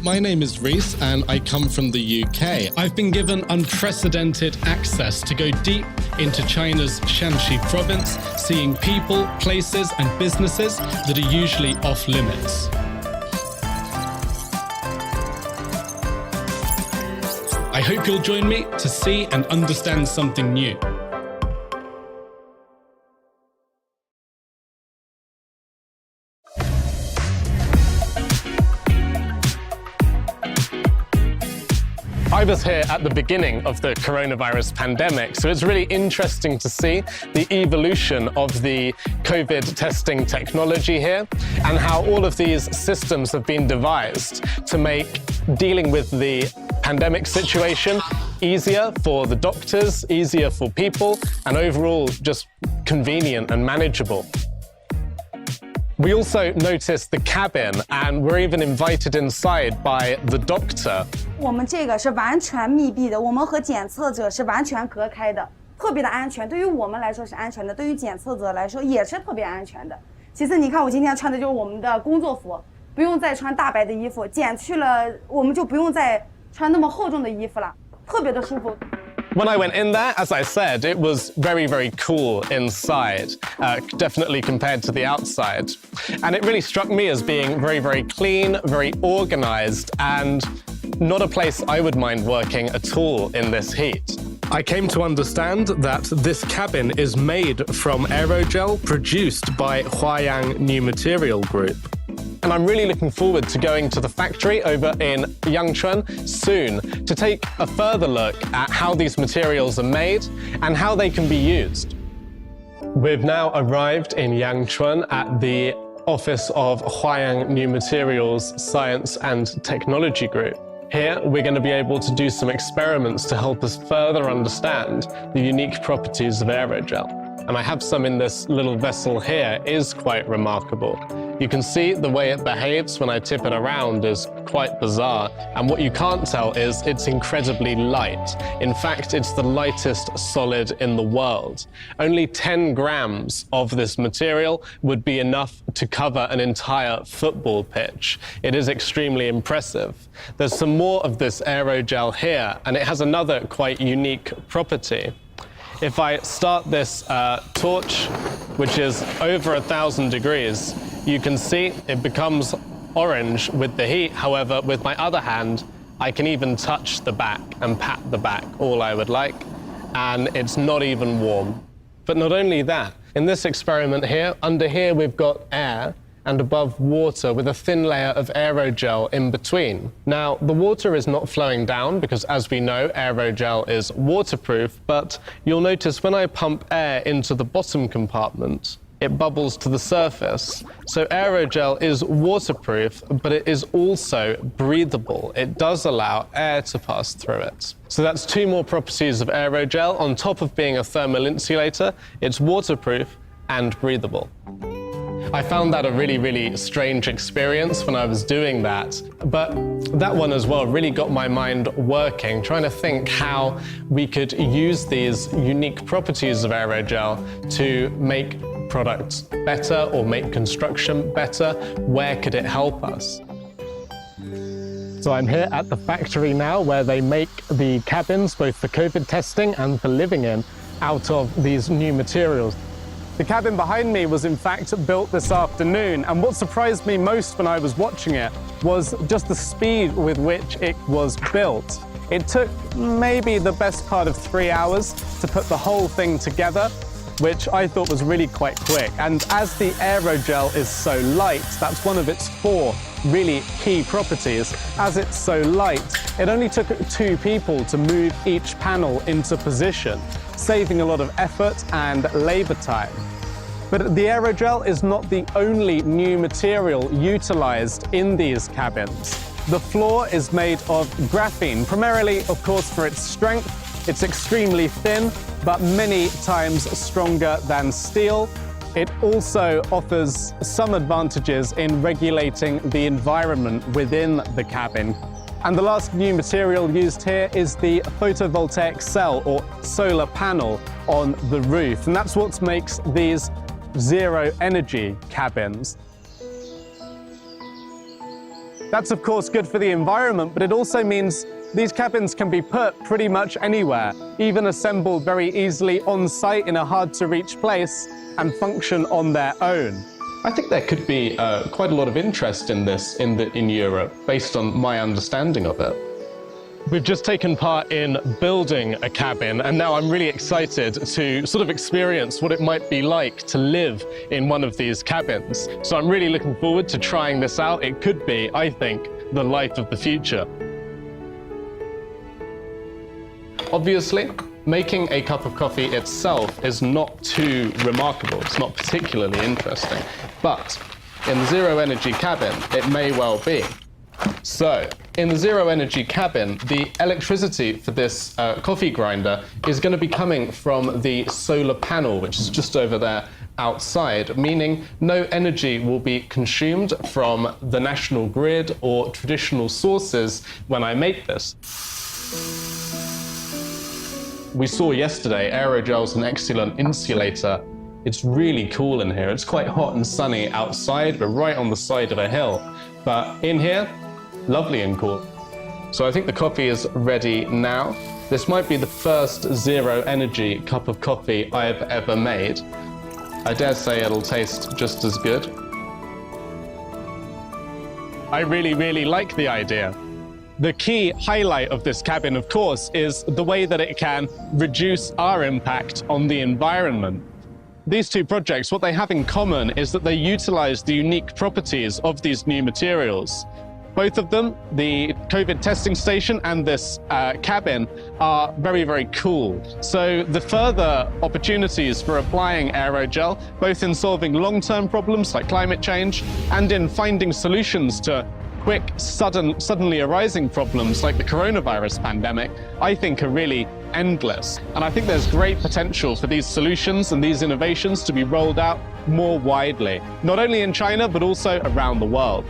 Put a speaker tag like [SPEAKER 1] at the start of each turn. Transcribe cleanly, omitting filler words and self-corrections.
[SPEAKER 1] My name is Rees and I come from the UK. I've been given unprecedented access to go deep into China's Shanxi province, seeing people, places and businesses that are usually off limits. I hope you'll join me to see and understand something new.
[SPEAKER 2] I was here at the beginning of the coronavirus pandemic, so it's really interesting to see the evolution of the COVID testing technology here and how all of these systems have been devised to make dealing with the pandemic situation easier for the doctors, easier for people, and overall just convenient and manageable. We also noticed the cabin and were even invited inside by the doctor.
[SPEAKER 3] 我们这个是完全密闭的，我们和检测者是完全隔开的，特别的安全。对于我们来说是安全的，对于检测者来说也是特别安全的。其次，你看我今天穿的就是我们的工作服，不用再穿大白的衣服，减去了我们就不用再穿那么厚重的衣服了，特别的舒服。
[SPEAKER 2] When I went in there, as I said, it was very, very cool inside, definitely compared to the outside. And it really struck me as being very, very clean, very organized, and not a place I would mind working at all in this heat.
[SPEAKER 1] I came to understand that this cabin is made from aerogel produced by Huayang New Material Group.
[SPEAKER 2] And I'm really looking forward to going to the factory over in Yangquan soon to take a further look at how these materials are made and how they can be used. We've now arrived in Yangquan at the office of Huayang New Materials Science and Technology Group. Here, we're going to be able to do some experiments to help us further understand the unique properties of aerogel. And I have some in this little vessel here is quite remarkable. You can see the way it behaves when I tip it around is quite bizarre. And what you can't tell is it's incredibly light. In fact, it's the lightest solid in the world. Only 10 grams of this material would be enough to cover an entire football pitch. It is extremely impressive. There's some more of this aerogel here, and it has another quite unique property. If I start this torch, which is over 1,000 degrees, you can see it becomes orange with the heat. However, with my other hand, I can even touch the back and pat the back all I would like, and it's not even warm. But not only that, in this experiment here, under here we've got air, and above water with a thin layer of aerogel in between. Now, the water is not flowing down because, as we know, aerogel is waterproof, but you'll notice when I pump air into the bottom compartment, it bubbles to the surface. So aerogel is waterproof, but it is also breathable. It does allow air to pass through it. So that's two more properties of aerogel. On top of being a thermal insulator, it's waterproof and breathable. I found that a really, really strange experience when I was doing that. But that one as well really got my mind working, trying to think how we could use these unique properties of aerogel to make products better or make construction better. Where could it help us? So I'm here at the factory now where they make the cabins, both for COVID testing and for living in, out of these new materials. The cabin behind me was in fact built this afternoon, and what surprised me most when I was watching it was just the speed with which it was built. It took maybe the best part of 3 hours to put the whole thing together, which I thought was really quite quick. And as the aerogel is so light, that's one of its 4 really key properties. As it's so light, it only took 2 people to move each panel into position, saving a lot of effort and labor time. But the aerogel is not the only new material utilized in these cabins. The floor is made of graphene, primarily, of course, for its strength. It's extremely thin, but many times stronger than steel. It also offers some advantages in regulating the environment within the cabin. And the last new material used here is the photovoltaic cell or solar panel on the roof. And that's what makes these zero energy cabins. That's of course good for the environment, but it also means these cabins can be put pretty much anywhere, even assembled very easily on site in a hard-to-reach place and function on their own.
[SPEAKER 1] I think there could be quite a lot of interest in this in Europe, based on my understanding of it.
[SPEAKER 2] We've just taken part in building a cabin, and now I'm really excited to sort of experience what it might be like to live in one of these cabins. So I'm really looking forward to trying this out. It could be, I think, the life of the future.
[SPEAKER 1] Obviously, making a cup of coffee itself is not too remarkable. It's not particularly interesting. But in the zero energy cabin, it may well be. So, in the zero energy cabin, the electricity for this coffee grinder is going to be coming from the solar panel, which is just over there outside, meaning no energy will be consumed from the national grid or traditional sources when I make this. We saw yesterday aerogel's an excellent insulator. It's really cool in here. It's quite hot and sunny outside. We're right on the side of a hill. But in here, lovely and cool. So I think the coffee is ready now. This might be the first zero energy cup of coffee I've ever made. I dare say it'll taste just as good.
[SPEAKER 2] I really like the idea. The key highlight of this cabin, of course, is the way that it can reduce our impact on the environment. These two projects, what they have in common is that they utilize the unique properties of these new materials. Both of them, the COVID testing station and this cabin, are very cool. So the further opportunities for applying aerogel, both in solving long-term problems like climate change and in finding solutions to quick, suddenly arising problems like the coronavirus pandemic, I think are really endless. And I think there's great potential for these solutions and these innovations to be rolled out more widely, not only in China, but also around the world.